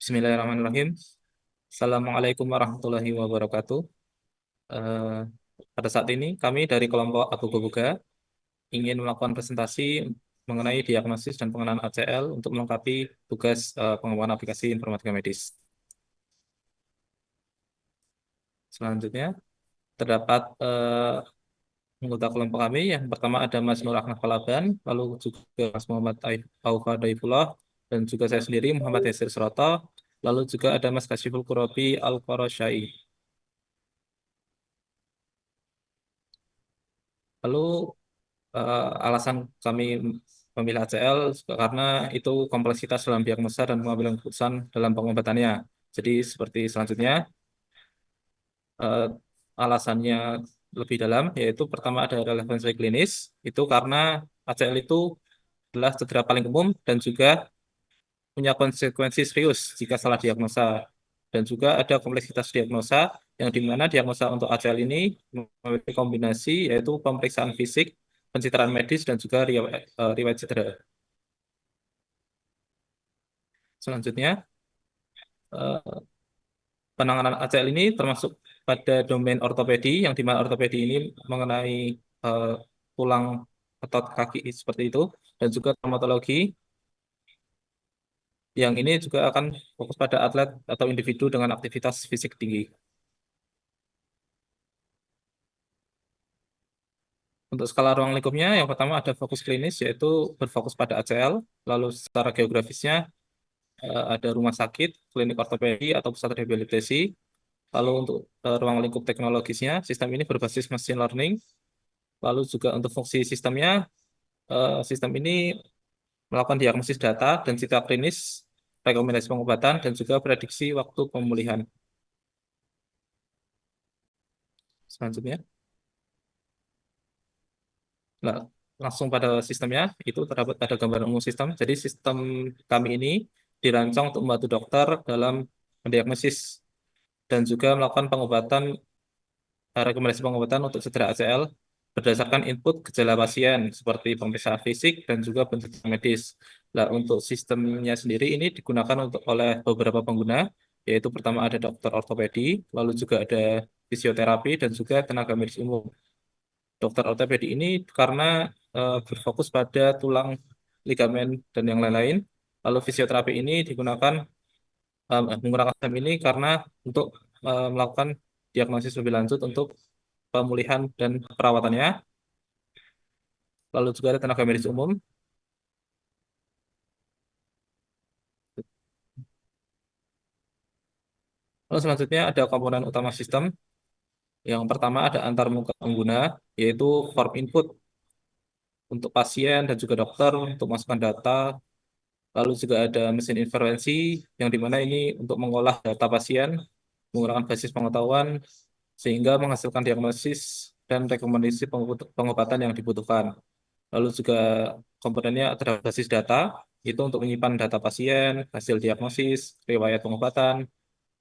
Bismillahirrahmanirrahim. Assalamualaikum warahmatullahi wabarakatuh. Eh, Pada saat ini kami dari kelompok Abu Buga ingin melakukan presentasi mengenai diagnosis dan pengenalan ACL untuk melengkapi tugas pengembangan aplikasi informatika medis. Selanjutnya terdapat anggota kelompok kami. Yang pertama ada Mas Nur Akhnaf Falaban, lalu juga Mas Muhammad Aufa Daifullah, dan juga saya sendiri Muhammad Yasir Seroto, lalu juga ada Mas Kasyiful Qurabi Al-Qarasyai. Lalu alasan kami memilih ACL karena itu kompleksitas dalam diagnosa dan pengambilan keputusan dalam pengobatannya. Jadi seperti selanjutnya, eh, alasannya lebih dalam, yaitu pertama ada relevansi klinis, itu karena ACL itu adalah cedera paling umum dan juga punya konsekuensi serius jika salah diagnosa. Dan juga ada kompleksitas diagnosa, yang dimana diagnosa untuk ACL ini memiliki kombinasi, yaitu pemeriksaan fisik, pencitraan medis, dan juga riwayat cedera. Selanjutnya, eh, penanganan ACL ini termasuk pada domain ortopedi, yang di mana ortopedi ini mengenai eh, tulang otot kaki seperti itu, dan juga traumatologi, yang ini juga akan fokus pada atlet atau individu dengan aktivitas fisik tinggi. Untuk skala ruang lingkupnya, yang pertama ada fokus klinis, yaitu berfokus pada ACL, lalu secara geografisnya ada rumah sakit, klinik ortopedi, atau pusat rehabilitasi. Lalu untuk ruang lingkup teknologisnya, sistem ini berbasis machine learning. Lalu juga untuk fungsi sistemnya, sistem ini melakukan diagnosis data dan cita klinis, rekomendasi pengobatan, dan juga prediksi waktu pemulihan. Selanjutnya, nah, langsung pada sistemnya, itu terdapat pada gambaran umum sistem. Jadi sistem kami ini dirancang untuk membantu dokter dalam mendiagnosis dan juga melakukan pengobatan, rekomendasi pengobatan untuk cedera ACL berdasarkan input gejala pasien seperti pemeriksaan fisik dan juga penelitian medis. Nah, untuk sistemnya sendiri ini digunakan oleh beberapa pengguna, yaitu pertama ada dokter ortopedi, lalu juga ada fisioterapi dan juga tenaga medis umum. Dokter ortopedi ini karena berfokus pada tulang, ligamen, dan yang lain-lain. Lalu fisioterapi ini menggunakan sistem ini karena untuk melakukan diagnosis lebih lanjut untuk pemulihan dan perawatannya. Lalu juga ada tenaga medis umum. Lalu selanjutnya ada komponen utama sistem. Yang pertama ada antar muka pengguna, yaitu form input untuk pasien dan juga dokter untuk masukkan data. Lalu juga ada mesin intervensi, yang dimana ini untuk mengolah data pasien menggunakan basis pengetahuan sehingga menghasilkan diagnosis dan rekomendasi pengobatan yang dibutuhkan. Lalu juga komponennya terhadap basis data, itu untuk menyimpan data pasien, hasil diagnosis, riwayat pengobatan,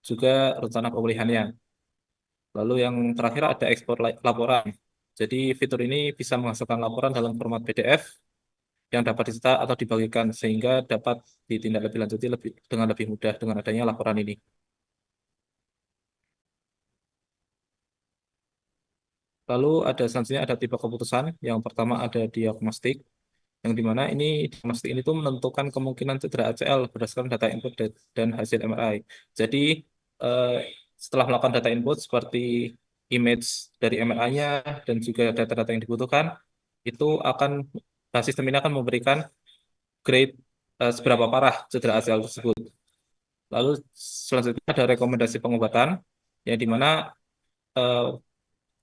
juga rencana pemulihannya. Lalu yang terakhir ada ekspor laporan. Jadi fitur ini bisa menghasilkan laporan dalam format PDF yang dapat dicetak atau dibagikan sehingga dapat ditindaklanjuti dengan lebih mudah dengan adanya laporan ini. Lalu ada selanjutnya ada tipe keputusan. Yang pertama ada diagnostik, yang dimana ini diagnostik ini tuh menentukan kemungkinan cedera ACL berdasarkan data input dan hasil MRI. Jadi eh, setelah melakukan data input seperti image dari MRI-nya dan juga data-data yang dibutuhkan, itu akan sistem ini akan memberikan grade seberapa parah cedera ACL tersebut. Lalu selanjutnya ada rekomendasi pengobatan, yang dimana eh,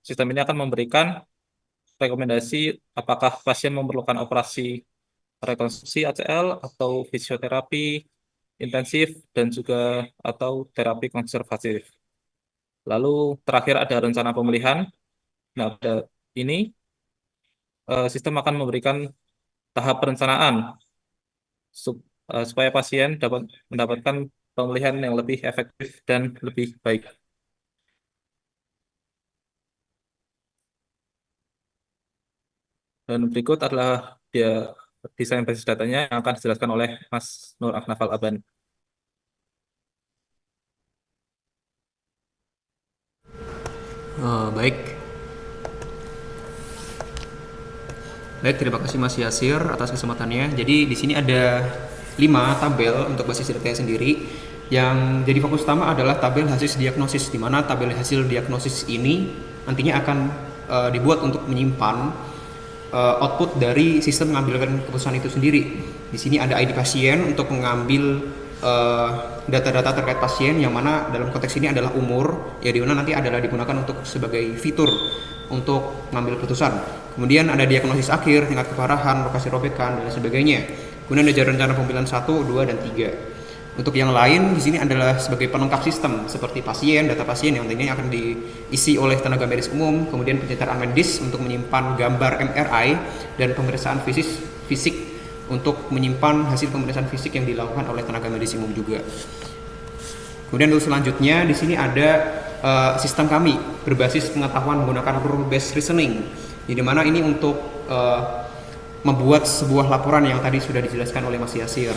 sistem ini akan memberikan rekomendasi apakah pasien memerlukan operasi rekonstruksi ACL atau fisioterapi intensif dan juga atau terapi konservatif. Lalu terakhir ada rencana pemulihan. Nah, pada ini sistem akan memberikan tahap perencanaan supaya pasien dapat mendapatkan pemulihan yang lebih efektif dan lebih baik. Dan berikut adalah dia desain basis datanya yang akan dijelaskan oleh Mas Nur Aknafal Aban. Baik, baik, terima kasih Mas Yasir atas kesempatannya. Jadi di sini ada 5 tabel untuk basis datanya sendiri. Yang jadi fokus utama adalah tabel hasil diagnosis, di mana tabel hasil diagnosis ini nantinya akan dibuat untuk menyimpan output dari sistem mengambilkan keputusan itu sendiri. Di sini ada ID pasien untuk mengambil eh, data-data terkait pasien, yang mana dalam konteks ini adalah umur, ya di mana nanti adalah digunakan untuk sebagai fitur untuk mengambil keputusan. Kemudian ada diagnosis akhir, tingkat keparahan, lokasi robekan, dan sebagainya. Kemudian ada rencana pemilihan 1, 2, dan 3. Untuk yang lain di sini adalah sebagai pelengkap sistem seperti pasien, data pasien yang nantinya akan diisi oleh tenaga medis umum, kemudian pencetakan medis untuk menyimpan gambar MRI dan pemeriksaan fisik untuk menyimpan hasil pemeriksaan fisik yang dilakukan oleh tenaga medis umum juga. Kemudian untuk selanjutnya di sini ada sistem kami berbasis pengetahuan menggunakan rule based reasoning, di mana ini untuk membuat sebuah laporan yang tadi sudah dijelaskan oleh Mas Yasir.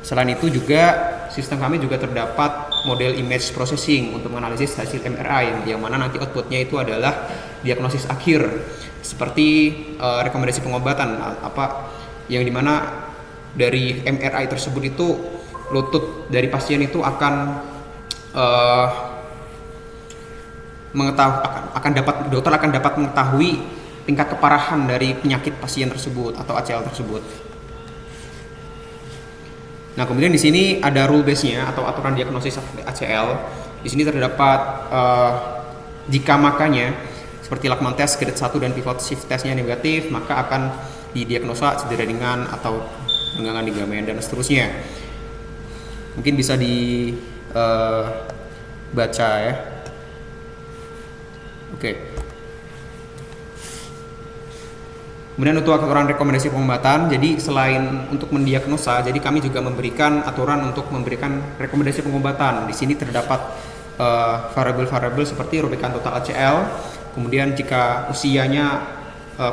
Selain itu juga sistem kami juga terdapat model image processing untuk menganalisis hasil MRI, yang mana nanti outputnya itu adalah diagnosis akhir seperti rekomendasi pengobatan, apa yang dimana dari MRI tersebut itu lutut dari pasien itu akan uh, dokter akan dapat mengetahui tingkat keparahan dari penyakit pasien tersebut atau ACL tersebut. Nah, kemudian di sini ada rule base-nya atau aturan diagnosis ACL. Di sini terdapat jika makanya seperti Lachman test grade 1 dan pivot shift testnya negatif, maka akan didiagnosa cedera ringan atau renggangan ligamen dan seterusnya. Mungkin bisa dibaca ya. Oke. Kemudian untuk aturan rekomendasi pengobatan, jadi selain untuk mendiagnosa, jadi kami juga memberikan aturan untuk memberikan rekomendasi pengobatan. Di sini terdapat variabel-variabel seperti rubikan total ACL, kemudian jika usianya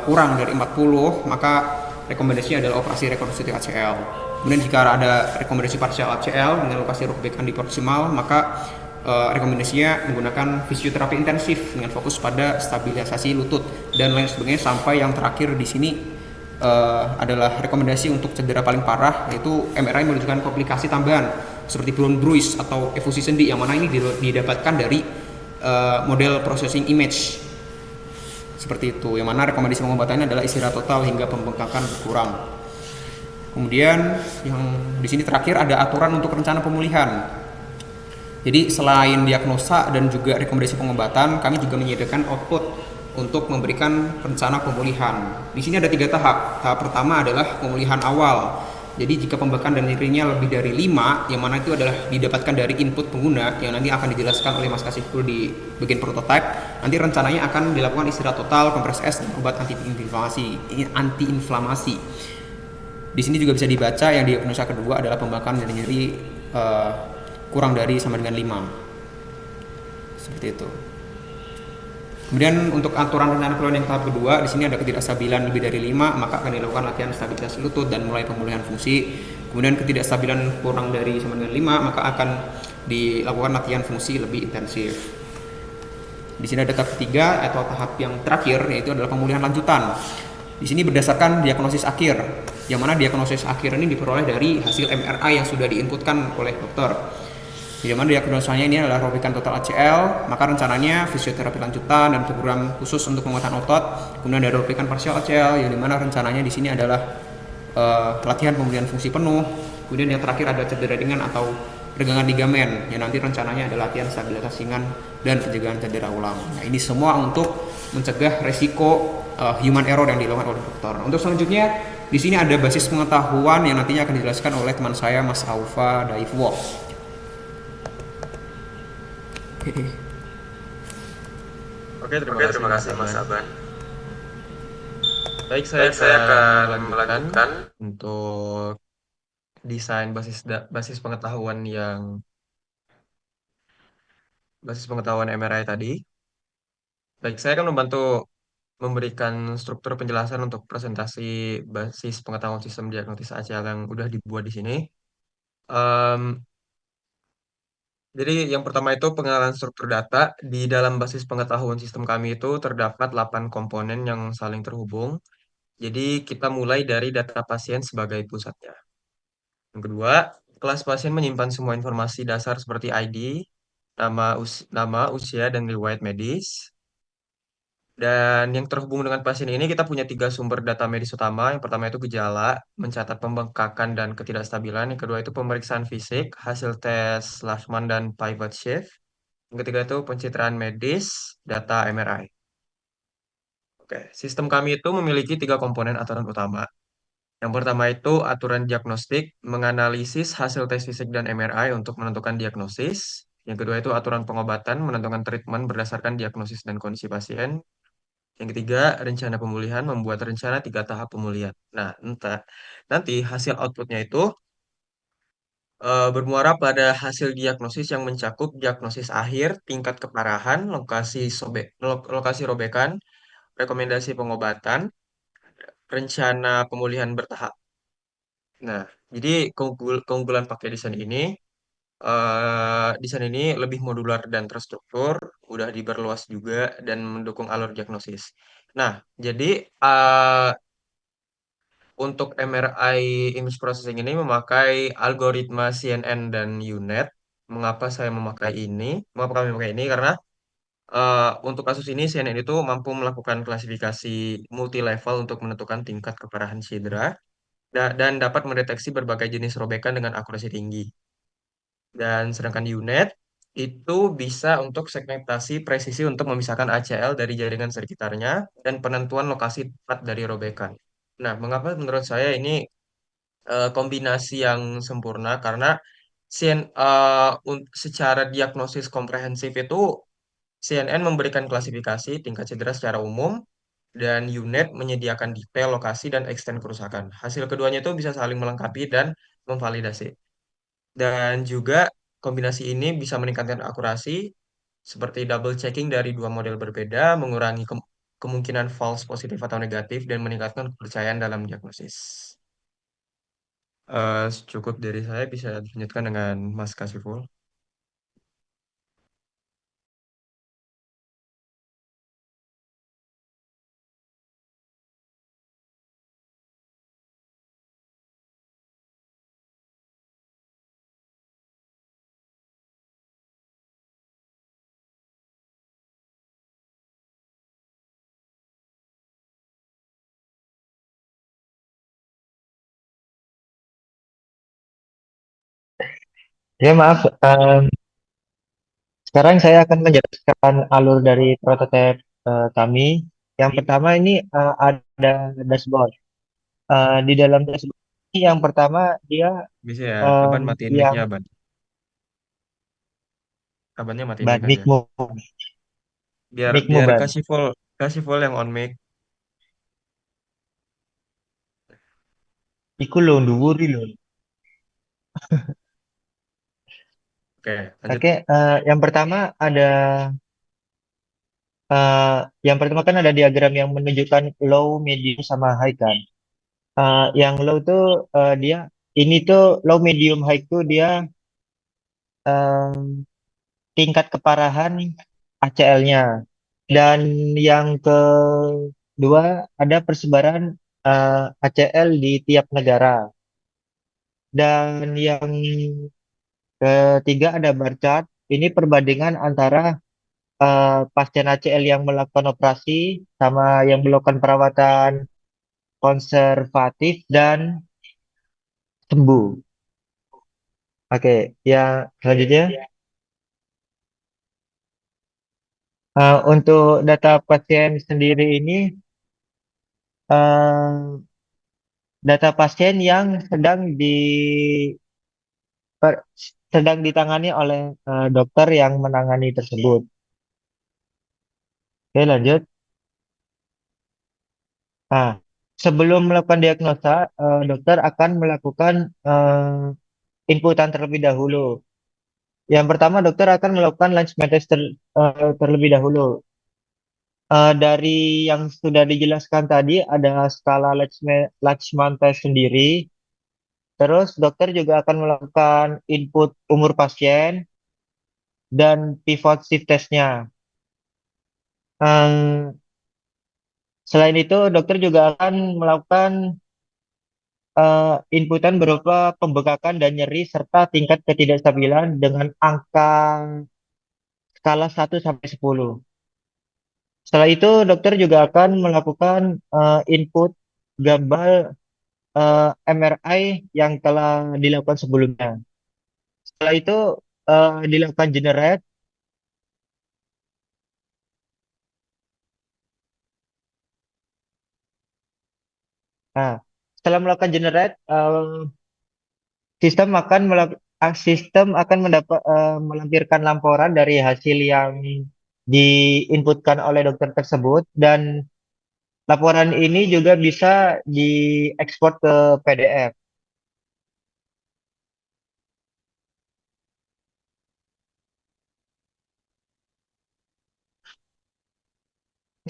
kurang dari 40, maka rekomendasinya adalah operasi rekonstruksi ACL. Kemudian jika ada rekomendasi parsial ACL dengan lokasi rubikan di proksimal, maka rekomendasinya menggunakan fisioterapi intensif dengan fokus pada stabilisasi lutut dan lain sebagainya, sampai yang terakhir di sini adalah rekomendasi untuk cedera paling parah, yaitu MRI menunjukkan komplikasi tambahan seperti bone bruise atau efusi sendi, yang mana ini didapatkan dari model processing image seperti itu, yang mana rekomendasi pengobatannya adalah istirahat total hingga pembengkakan berkurang. Kemudian yang di sini terakhir ada aturan untuk rencana pemulihan. Jadi selain diagnosa dan juga rekomendasi pengobatan, kami juga menyediakan output untuk memberikan rencana pemulihan. Di sini ada 3 tahap. Tahap pertama adalah pemulihan awal. Jadi jika pembengkakan dan nyerinya lebih dari 5, yang mana itu adalah didapatkan dari input pengguna yang nanti akan dijelaskan oleh Mas Kasiful di bagian prototype, nanti rencananya akan dilakukan istirahat total, kompres es, dan obat antiinflamasi. Di sini juga bisa dibaca yang diagnosa kedua adalah pembengkakan dan nyeri kurang dari sama dengan 5. Seperti itu. Kemudian untuk aturan rencana pemulihan yang tahap kedua, di sini ada ketidakstabilan lebih dari 5, maka akan dilakukan latihan stabilitas lutut dan mulai pemulihan fungsi. Kemudian ketidakstabilan kurang dari sama dengan 5, maka akan dilakukan latihan fungsi lebih intensif. Di sini ada tahap ketiga atau tahap yang terakhir, yaitu adalah pemulihan lanjutan. Di sini berdasarkan diagnosis akhir, yang mana diagnosis akhir ini diperoleh dari hasil MRI yang sudah diinputkan oleh dokter. Di mana diagnosanya ini adalah robekan total ACL, maka rencananya fisioterapi lanjutan dan program khusus untuk penguatan otot. Kemudian ada robekan parsial ACL, yang dimana rencananya di sini adalah latihan pemulihan fungsi penuh. Kemudian yang terakhir ada cedera ringan atau regangan ligamen, yang nanti rencananya adalah latihan stabilitas ringan dan pencegahan cedera ulang. Nah, ini semua untuk mencegah resiko human error yang dilakukan oleh dokter. Untuk selanjutnya, di sini ada basis pengetahuan yang nantinya akan dijelaskan oleh teman saya, Mas Aufa Daifwo. Oke, Oke, terima terima kasih kasih Mas Mas Aban. Aban. Baik, saya Baik, saya akan akan melanjutkan melanjutkan. untuk desain basis pengetahuan MRI tadi. Baik, saya akan membantu memberikan struktur penjelasan untuk presentasi basis pengetahuan sistem diagnosis ACL yang udah dibuat di sini. Em, Jadi yang pertama itu pengenalan struktur data. Di dalam basis pengetahuan sistem kami itu terdapat 8 komponen yang saling terhubung. Jadi kita mulai dari data pasien sebagai pusatnya. Yang kedua, kelas pasien menyimpan semua informasi dasar seperti ID, nama, usia, dan riwayat medis. Dan yang terhubung dengan pasien ini kita punya tiga sumber data medis utama. Yang pertama itu gejala, mencatat pembengkakan dan ketidakstabilan. Yang kedua itu pemeriksaan fisik, hasil tes Lashman dan pivot shift. Yang ketiga itu pencitraan medis, data MRI. Oke, sistem kami itu memiliki tiga komponen aturan utama. Yang pertama itu aturan diagnostik, menganalisis hasil tes fisik dan MRI untuk menentukan diagnosis. Yang kedua itu aturan pengobatan, menentukan treatment berdasarkan diagnosis dan kondisi pasien. Yang ketiga, rencana pemulihan, membuat rencana 3 tahap pemulihan. Nah, nanti hasil outputnya itu bermuara pada hasil diagnosis yang mencakup diagnosis akhir, tingkat keparahan, lokasi robekan, rekomendasi pengobatan, rencana pemulihan bertahap. Nah, jadi keunggulan pakai desain ini lebih modular dan terstruktur, udah diperluas juga dan mendukung alur diagnosis. Nah, jadi untuk MRI image processing ini memakai algoritma CNN dan UNet. Mengapa saya memakai ini? Mengapa kami memakai ini? Karena untuk kasus ini CNN itu mampu melakukan klasifikasi multi level untuk menentukan tingkat keparahan cedera dan dapat mendeteksi berbagai jenis robekan dengan akurasi tinggi. Dan sedangkan UNet itu bisa untuk segmentasi presisi untuk memisahkan ACL dari jaringan sekitarnya dan penentuan lokasi tepat dari robekan. Nah, mengapa menurut saya ini kombinasi yang sempurna? Karena secara diagnosis komprehensif itu CNN memberikan klasifikasi tingkat cedera secara umum dan UNet menyediakan detail lokasi dan eksten kerusakan. Hasil keduanya itu bisa saling melengkapi dan memvalidasi. Dan juga kombinasi ini bisa meningkatkan akurasi seperti double checking dari dua model berbeda, mengurangi kemungkinan false positif atau negatif, dan meningkatkan kepercayaan dalam diagnosis. Cukup dari saya, bisa dilanjutkan dengan Mas Kasiful. Ya maaf, sekarang saya akan menjelaskan alur dari prototipe kami. Yang pertama ini ada dashboard. Di dalam dashboard ini yang pertama dia Bisa ya, em, Aban matiin yang mic-nya, Aban. Abannya matiin mic aja. mikmu, Biar mikmu biar ban. kasih full yang on mic. Iku lho dhuwuri lho. Oke, lanjut. Oke, yang pertama ada eh, yang pertama kan ada diagram yang menunjukkan low, medium sama high kan. Yang low tuh dia ini tuh low, medium, high tuh dia em, tingkat keparahan ACL-nya. Dan yang kedua ada persebaran ACL di tiap negara. Dan yang ketiga ada bar chart. Ini perbandingan antara pasien ACL yang melakukan operasi sama yang melakukan perawatan konservatif dan sembuh. Oke, yang selanjutnya untuk data pasien sendiri ini eh, data pasien yang per- sedang ditangani oleh dokter yang menangani tersebut. Oke, lanjut. Nah, sebelum melakukan diagnosa, dokter akan melakukan inputan terlebih dahulu. Yang pertama, dokter akan melakukan Lanchman test terlebih dahulu. Dari yang sudah dijelaskan tadi, ada skala Lanchman test sendiri. Terus, dokter juga akan melakukan input umur pasien, dan pivot shift testnya. Selain itu, dokter juga akan melakukan inputan berupa pembekakan dan nyeri serta tingkat ketidakstabilan dengan angka skala 1 sampai 10. Setelah itu, dokter juga akan melakukan input gambar MRI yang telah dilakukan sebelumnya. Setelah itu dilakukan generate. Nah, setelah melakukan generate, sistem akan melampirkan laporan dari hasil yang diinputkan oleh dokter tersebut dan laporan ini juga bisa diekspor ke PDF.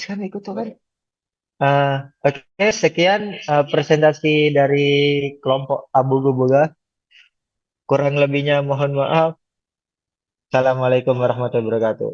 Sekarang ikut tuh kan? Eh, oke, sekian presentasi dari kelompok Abu Gubuga. Kurang lebihnya mohon maaf. Assalamualaikum warahmatullahi wabarakatuh.